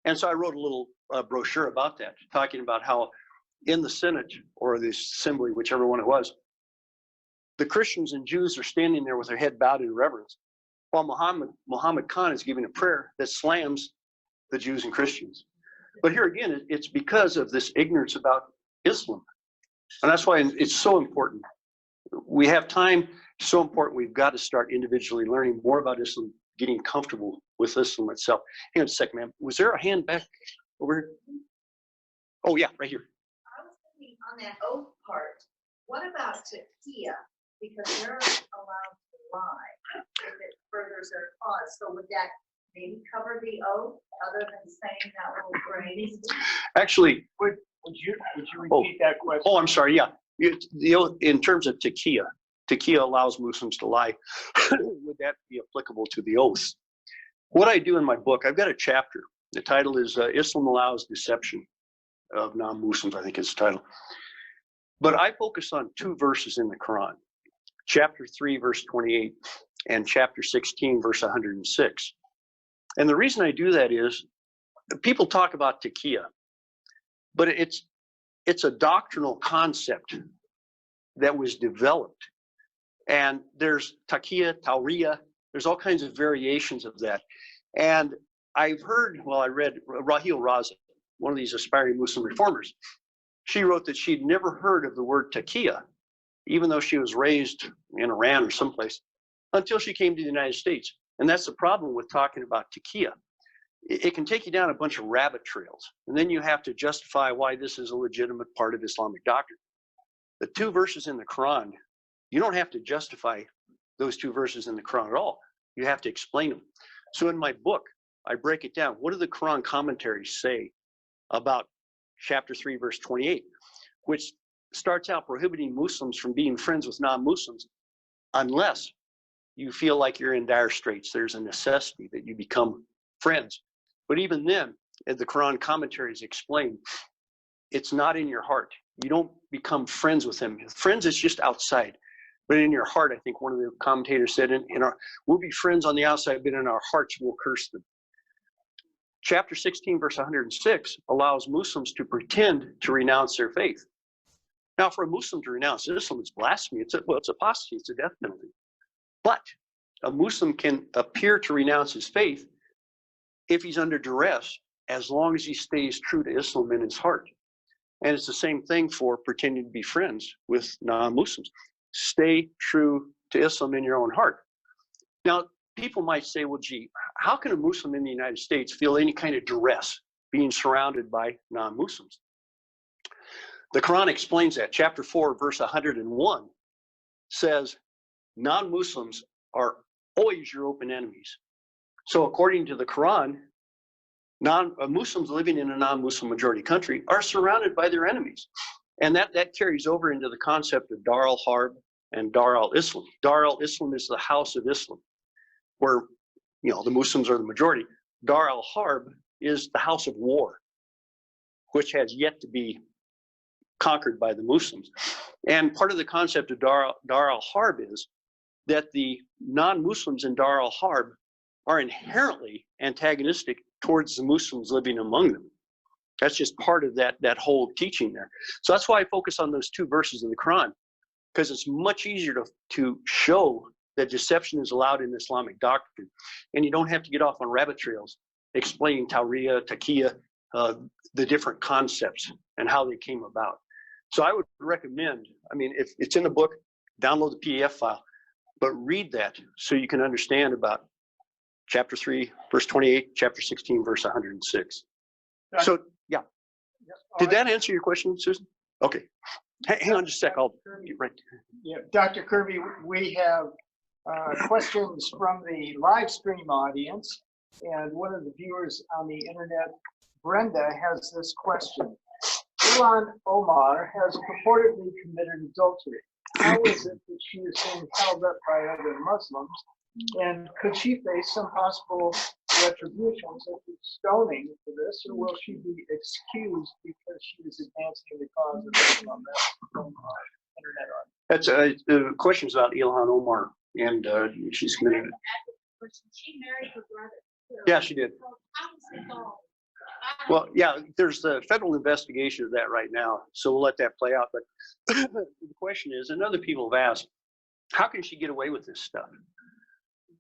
And so I wrote a little brochure about that, talking about how in the Senate or the assembly, whichever one it was, the Christians and Jews are standing there with their head bowed in reverence, while Muhammad Khan is giving a prayer that slams the Jews and Christians. But here again, it's because of this ignorance about Islam. And that's why it's so important. We have time, so important. We've got to start individually learning more about Islam, getting comfortable with Islam itself. Hang on a second, ma'am. Was there a hand back over here? Oh, yeah, right here. I was thinking on that oath part, what about Takia? because they're allowed to lie if it furthers their cause. So would that maybe cover the oath other than saying that little phrase? Actually, Would you repeat that question? oh, I'm sorry. Yeah. In terms of taqiyya allows Muslims to lie. Would that be applicable to the oath? What I do in my book, I've got a chapter. The title is Islam Allows Deception of Non-Muslims, I think is the title. But I focus on two verses in the Quran, chapter 3, verse 28, and chapter 16, verse 106. And the reason I do that is people talk about taqiyya, but it's a doctrinal concept that was developed. And there's taqiyya, tawriya, there's all kinds of variations of that. And I've heard, well, I read Raheel Raza, one of these aspiring Muslim reformers. She wrote that she'd never heard of the word taqiyya, even though she was raised in Iran or someplace, until she came to the United States. And that's the problem with talking about taqiyya. It can take you down a bunch of rabbit trails, and then you have to justify why this is a legitimate part of Islamic doctrine. The two verses in the Quran, you don't have to justify those two verses in the Quran at all. You have to explain them. So in my book, I break it down. What do the Quran commentaries say about chapter 3, verse 28, which starts out prohibiting Muslims from being friends with non-Muslims unless you feel like you're in dire straits. There's a necessity that you become friends. But even then, as the Quran commentaries explain, it's not in your heart. You don't become friends with them. Friends is just outside. But in your heart, I think one of the commentators said, we'll be friends on the outside, but in our hearts we'll curse them. Chapter 16, verse 106 allows Muslims to pretend to renounce their faith. Now, for a Muslim to renounce Islam, it's blasphemy. It's apostasy. It's a death penalty. But a Muslim can appear to renounce his faith if he's under duress, as long as he stays true to Islam in his heart. And it's the same thing for pretending to be friends with non-Muslims. Stay true to Islam in your own heart. Now, people might say, well, gee, how can a Muslim in the United States feel any kind of duress being surrounded by non-Muslims? The Quran explains that. Chapter 4, verse 101 says, non-Muslims are always your open enemies. So according to the Quran, Muslims living in a non-Muslim majority country are surrounded by their enemies. And that carries over into the concept of Dar al-Harb and Dar al-Islam. Dar al-Islam is the house of Islam, where the Muslims are the majority. Dar al-Harb is the house of war, which has yet to be conquered by the Muslims. And part of the concept of Dar al-Harb is that the non-Muslims in Dar al-Harb are inherently antagonistic towards the Muslims living among them. That's just part of that whole teaching there. So that's why I focus on those two verses in the Quran, because it's much easier to show that deception is allowed in Islamic doctrine. And you don't have to get off on rabbit trails explaining tawriya, taqiyya, the different concepts and how they came about. So I would recommend, if it's in the book, download the PDF file, but read that so you can understand about chapter 3, verse 28, chapter 16, verse 106. So, yeah. Did that answer your question, Susan? Okay. Hang on just a sec. I'll get right there. Yeah, Dr. Kirby, we have questions from the live stream audience, and one of the viewers on the internet, Brenda, has this question. Ilhan Omar has purportedly committed adultery. How is it that she is being held up by other Muslims? And could she face some possible retribution, such as stoning for this, or will she be excused because she is advancing the cause of Islam on the internet? That's the question's about Ilhan Omar, and she's committed it. She married her brother. Yeah, she did. So how does it go? Well, yeah, there's the federal investigation of that right now, so we'll let that play out. But the question is, and other people have asked, how can she get away with this stuff?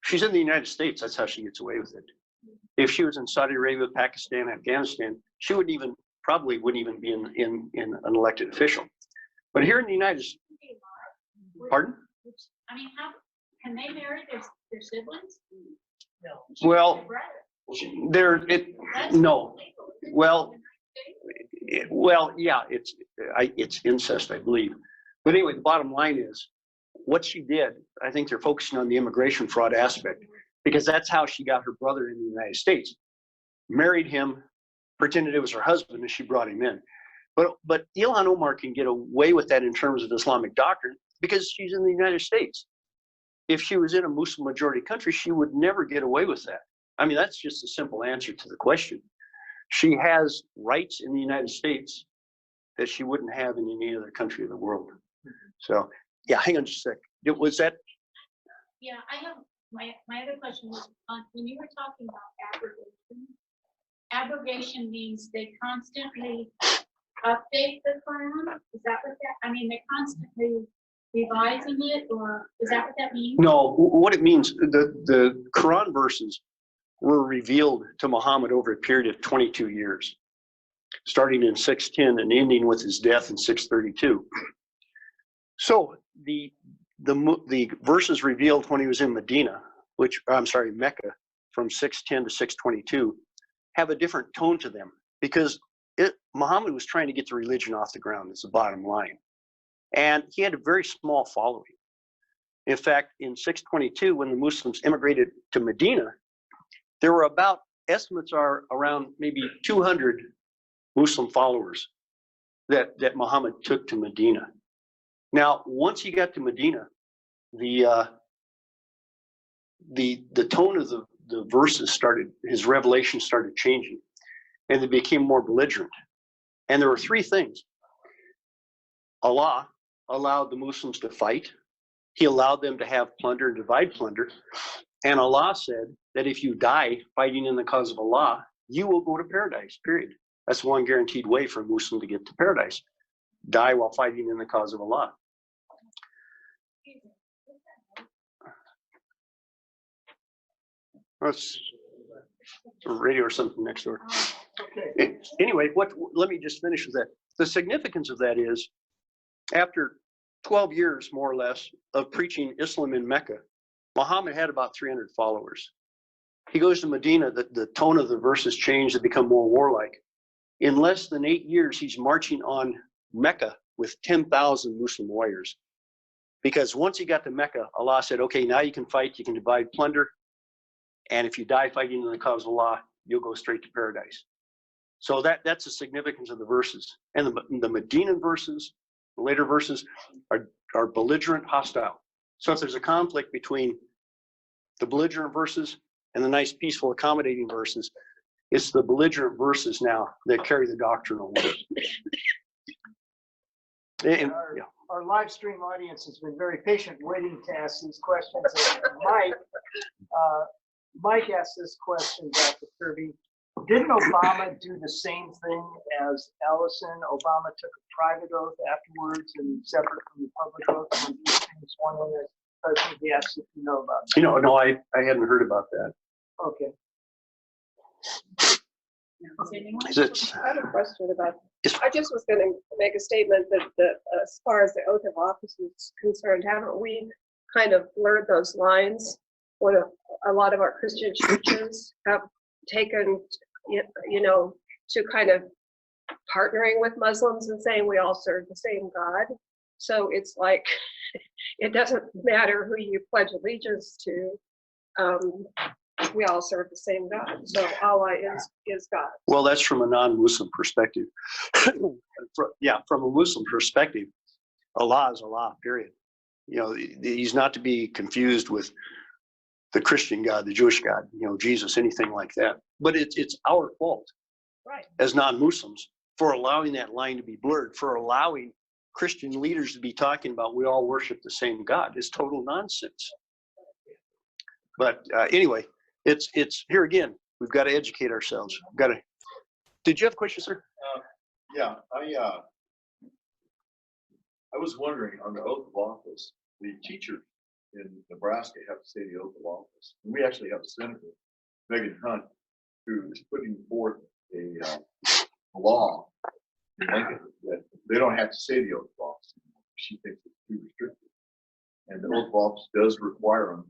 She's in the United States. That's how she gets away with it. If she was in Saudi Arabia, Pakistan, Afghanistan, she probably wouldn't even be in an elected official. But here in the United States, pardon? How can they marry their siblings? No. Well, no. Well, yeah, it's incest, I believe. But anyway, the bottom line is, what she did, I think they're focusing on the immigration fraud aspect, because that's how she got her brother in the United States. Married him, pretended it was her husband, and she brought him in. But Ilhan Omar can get away with that in terms of Islamic doctrine because she's in the United States. If she was in a Muslim majority country, she would never get away with that. I mean, that's just a simple answer to the question. She has rights in the United States that she wouldn't have in any other country of the world. So, yeah, hang on just a sec. Was that? Yeah, I have, my other question was, when you were talking about abrogation, abrogation means they constantly update the Quran? Is that what that, I mean, they're constantly revising it, or is that what that means? No, what it means, the Quran verses were revealed to Muhammad over a period of 22 years, starting in 610 and ending with his death in 632. So the verses revealed when he was in Medina, Mecca, from 610 to 622, have a different tone to them because Muhammad was trying to get the religion off the ground. It's the bottom line. And he had a very small following. In fact, in 622, when the Muslims immigrated to Medina, there were estimates are around maybe 200 Muslim followers that Muhammad took to Medina. Now, once he got to Medina, the tone of the verses started, his revelation started changing, and they became more belligerent. And there were three things. Allah allowed the Muslims to fight. He allowed them to have plunder and divide plunder. And Allah said that if you die fighting in the cause of Allah, you will go to paradise, period. That's one guaranteed way for a Muslim to get to paradise. Die while fighting in the cause of Allah. That's a radio or something next door. Okay. Anyway, let me just finish with that. The significance of that is, after 12 years, more or less, of preaching Islam in Mecca, Muhammad had about 300 followers. He goes to Medina, the tone of the verses changed to become more warlike. In less than 8 years, he's marching on Mecca with 10,000 Muslim warriors. Because once he got to Mecca, Allah said, okay, now you can fight, you can divide plunder, and if you die fighting in the cause of Allah, you'll go straight to paradise. So that's the significance of the verses. And the Medinan verses, the later verses, are belligerent, hostile. So if there's a conflict between the belligerent verses and the nice, peaceful, accommodating verses, it's the belligerent verses now that carry the doctrinal weight. Our live stream audience has been very patient waiting to ask these questions. Mike asked this question, Dr. Kirby. Didn't Obama do the same thing as Ellison? Obama took a private oath afterwards and separate from the public oath when he was sworn in as president. He asked if you know about that. No, I hadn't heard about that. Okay. I have a question about, I just was going to make a statement that as far as the oath of office is concerned, haven't we kind of blurred those lines? What a lot of our Christian churches have taken, to kind of partnering with Muslims and saying we all serve the same God. So it's like, it doesn't matter who you pledge allegiance to. We all serve the same God. So Allah is God. Well, that's from a non-Muslim perspective. From a Muslim perspective, Allah is Allah, period. He's not to be confused with the Christian God, the Jewish God, Jesus, anything like that. But it's our fault, right, as non-Muslims, for allowing that line to be blurred, for allowing Christian leaders to be talking about we all worship the same God. It's total nonsense. But anyway, it's here again. We've got to educate ourselves. Did you have a question, sir? Yeah, I was wondering on the oath of office, the teachers in Nebraska have to say the oath of office. And we actually have a senator, Megan Hunt, who is putting forth a law in Lincoln that they don't have to say the oath of office anymore. She thinks it's too restrictive. And the oath of office does require them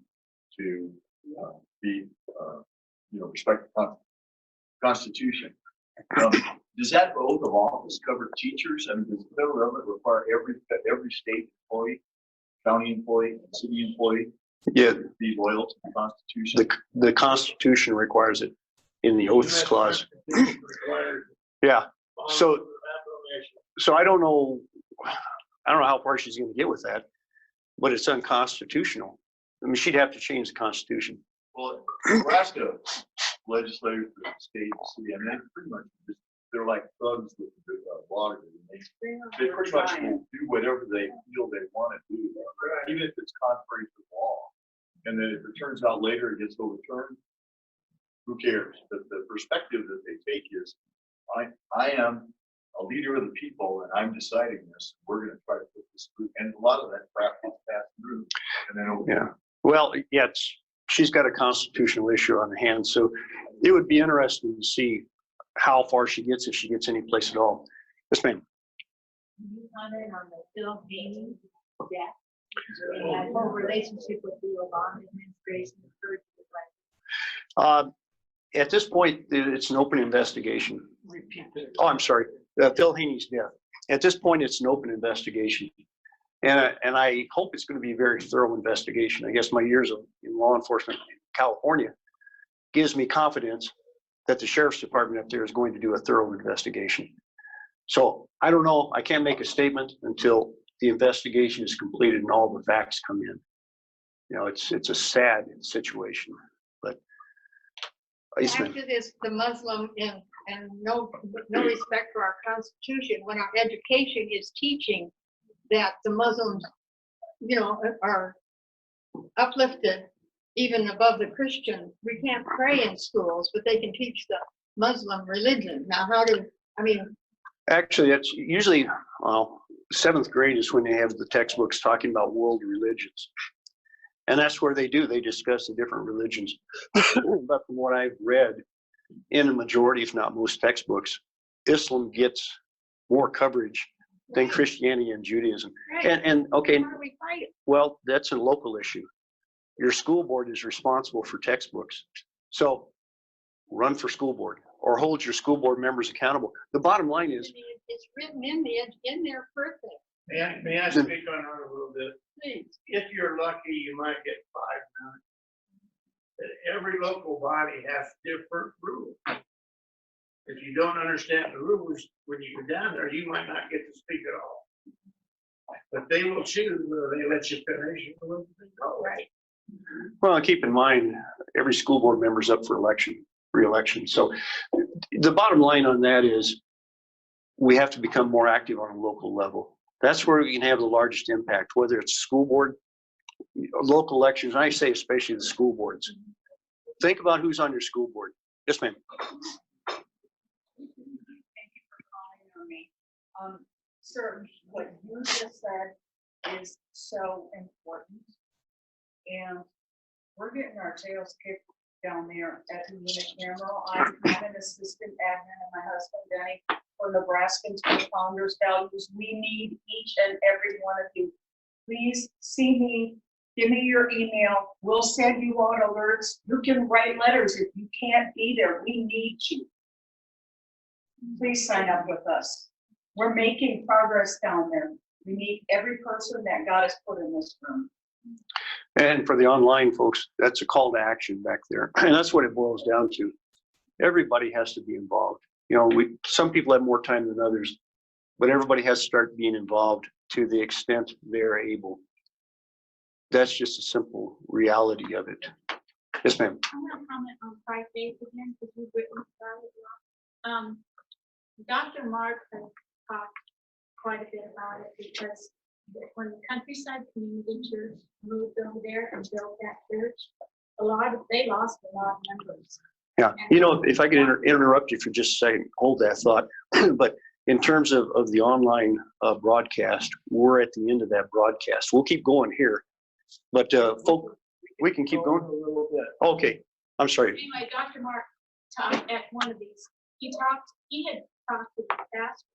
to respect the Constitution. Does that oath of office cover teachers? I mean, does the federal government require every state employee county employee, city employee, Yeah, be loyal to the Constitution. the Constitution requires it in the oaths clause. Required Yeah. So, affirmation. so I don't know how far she's going to get with that, but it's unconstitutional. I mean, she'd have to change the Constitution. Well, Nebraska legislators, the state, city, I mean, they pretty much just, they're like thugs with water. They pretty much will do whatever they feel they want to do, even if it's contrary to law. And then if it turns out later it gets overturned, who cares? But the perspective that they take is, I am a leader of the people and I'm deciding this. We're going to try to put this through. And a lot of that crap gets passed through. And then Yeah. Well, yeah, she's got a constitutional issue on the hand, so it would be interesting to see how far she gets, if she gets any place at all. Yes, ma'am. Can you comment on the Phil Haney death? And whole relationship with the Obama administration occurred to the right. At this point, it's an open investigation. Repeat that. Oh, I'm sorry. Phil Haney's death. At this point, it's an open investigation. And I hope it's going to be a very thorough investigation. I guess my years in law enforcement in California gives me confidence that the sheriff's department up there is going to do a thorough investigation. So I don't know. I can't make a statement until the investigation is completed and all the facts come in. You know, it's a sad situation, but After this, the Muslim and no respect for our Constitution, when our education is teaching that the Muslims, are uplifted even above the Christian. We can't pray in schools, but they can teach the Muslim religion. Now, actually, that's usually, well, 7th grade is when they have the textbooks talking about world religions. And that's where they discuss the different religions. But from what I've read in a majority, if not most textbooks, Islam gets more coverage than Christianity and Judaism. right. And okay, How do we fight it? well, that's a local issue. Your school board is responsible for textbooks. So run for school board or hold your school board members accountable. The bottom line is, It's written in there perfect. May I speak on that a little bit? Please. If you're lucky, you might get 5 minutes. But every local body has different rules. If you don't understand the rules, when you go down there, you might not get to speak at all. But they will choose whether they let you finish or whether they go. Right. well, keep in mind, every school board member is up for re-election. So the bottom line on that is we have to become more active on a local level. That's where we can have the largest impact, whether it's school board, local elections, and I say especially the school boards. Think about who's on your school board. Yes, ma'am. Thank you for calling on me. Sir, what you just said is so important. And we're getting our tails kicked down there at the unit camera. I'm an assistant admin and my husband, Denny, for Nebraskans for Founders Values. We need each and every one of you. Please see me, give me your email. We'll send you out alerts. You can write letters if you can't be there. We need you. Please sign up with us. We're making progress down there. We need every person that God has put in this room. And for the online folks, that's a call to action back there. And that's what it boils down to. Everybody has to be involved. You know, some people have more time than others, but everybody has to start being involved to the extent they're able. That's just a simple reality of it. Yes, ma'am. I'm going to comment on Tri-Faith again because we've written about it a lot. Dr. Mark has talked quite a bit about it because when the Countryside Community Church moved over there and built that church, they lost a lot of members. Yeah, you know, if I could interrupt you for just a second, hold that thought. But in terms of the online broadcast, we're at the end of that broadcast. We'll keep going here, but folk, we can keep going. A little bit. Okay, I'm sorry. Anyway, Dr. Mark talked at one of these. He had talked to the pastor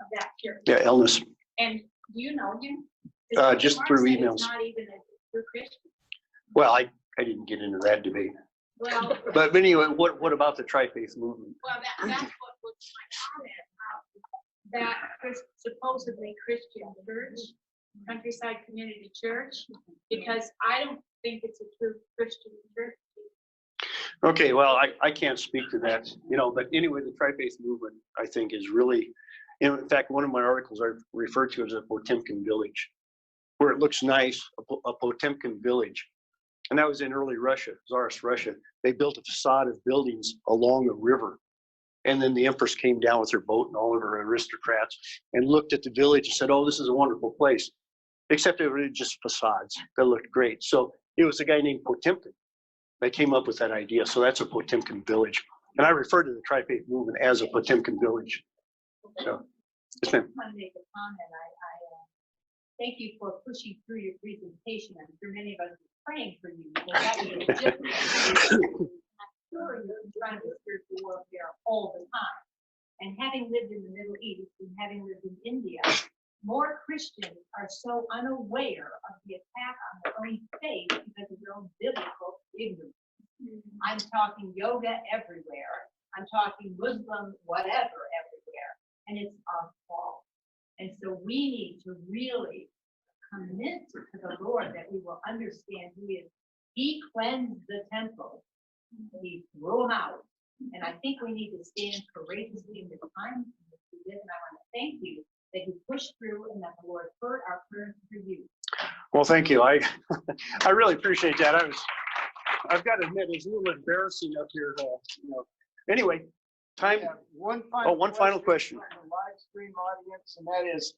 of that church. Yeah, illness. And do you know him? Just Mark through said he's emails. not even a true Christian. Well, I didn't get into that debate. Well, But anyway, what about the Tri-Faith movement? well, that's what was my comment about that supposedly Christian church Countryside Community Church, because I don't think it's a true Christian church. Okay, well, I can't speak to that, you know, but anyway, the Tri-Faith movement, I think, is really, in fact, one of my articles I refer to as a Potemkin village, where it looks nice, a Potemkin village. And that was in early Russia, Tsarist Russia. They built a facade of buildings along a river. And then the empress came down with her boat and all of her aristocrats and looked at the village and said, oh, this is a wonderful place. Except it was just facades that looked great. So it was a guy named Potemkin that came up with that idea. So that's a Potemkin village. And I refer to the Tri-Faith movement as a Potemkin village. So, yes, ma'am. I want to make a comment. Thank you for pushing through your presentation. I'm sure many of us are praying for you. Because that was a difficult sure you're trying to spiritual warfare all the time. And having lived in the Middle East and having lived in India, more Christians are so unaware of the attack on their own faith because of their own biblical ignorance. I'm talking yoga everywhere. I'm talking Muslim whatever everywhere. And it's our fault. And so we need to really commit to the Lord that we will understand who He is. He cleansed the temple. He threw them out. And I think we need to stand courageously in the times in which we live. And I want to thank you that you pushed through and that the Lord heard our prayers for you. Well, thank you. I really appreciate that. I've got to admit, it's a little embarrassing up here. You know. Anyway, time. Yeah, one final question. From the live stream audience, and that is,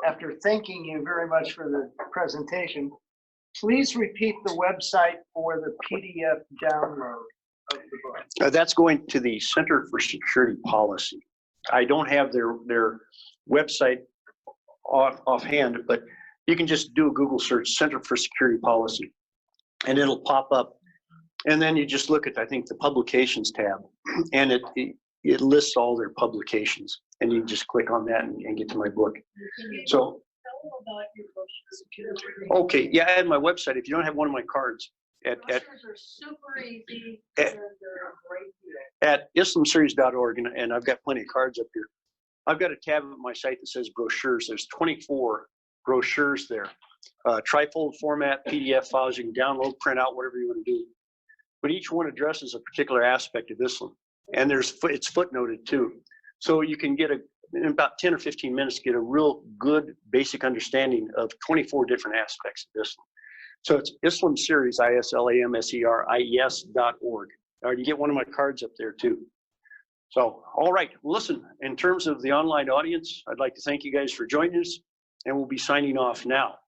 after thanking you very much for the presentation, please repeat the website for the PDF download of the book. That's going to the Center for Security Policy. I don't have their website offhand, but you can just do a Google search, Center for Security Policy, and it'll pop up. And then you just look at, I think, the publications tab, and it lists all their publications, and you can just click on that and get to my book. So, okay, yeah, I had my website. If you don't have one of my cards, at super easy. at islamseries.org, and I've got plenty of cards up here. I've got a tab on my site that says brochures. There's 24 brochures there. Trifold format, PDF files, you can download, print out, whatever you want to do. But each one addresses a particular aspect of Islam. And it's footnoted too. So you can get in about 10 or 15 minutes, get a real good basic understanding of 24 different aspects of Islam. So it's Islam Series, ISLAMSERIES.org. Or you get one of my cards up there too. So, all right, listen, in terms of the online audience, I'd like to thank you guys for joining us, and we'll be signing off now.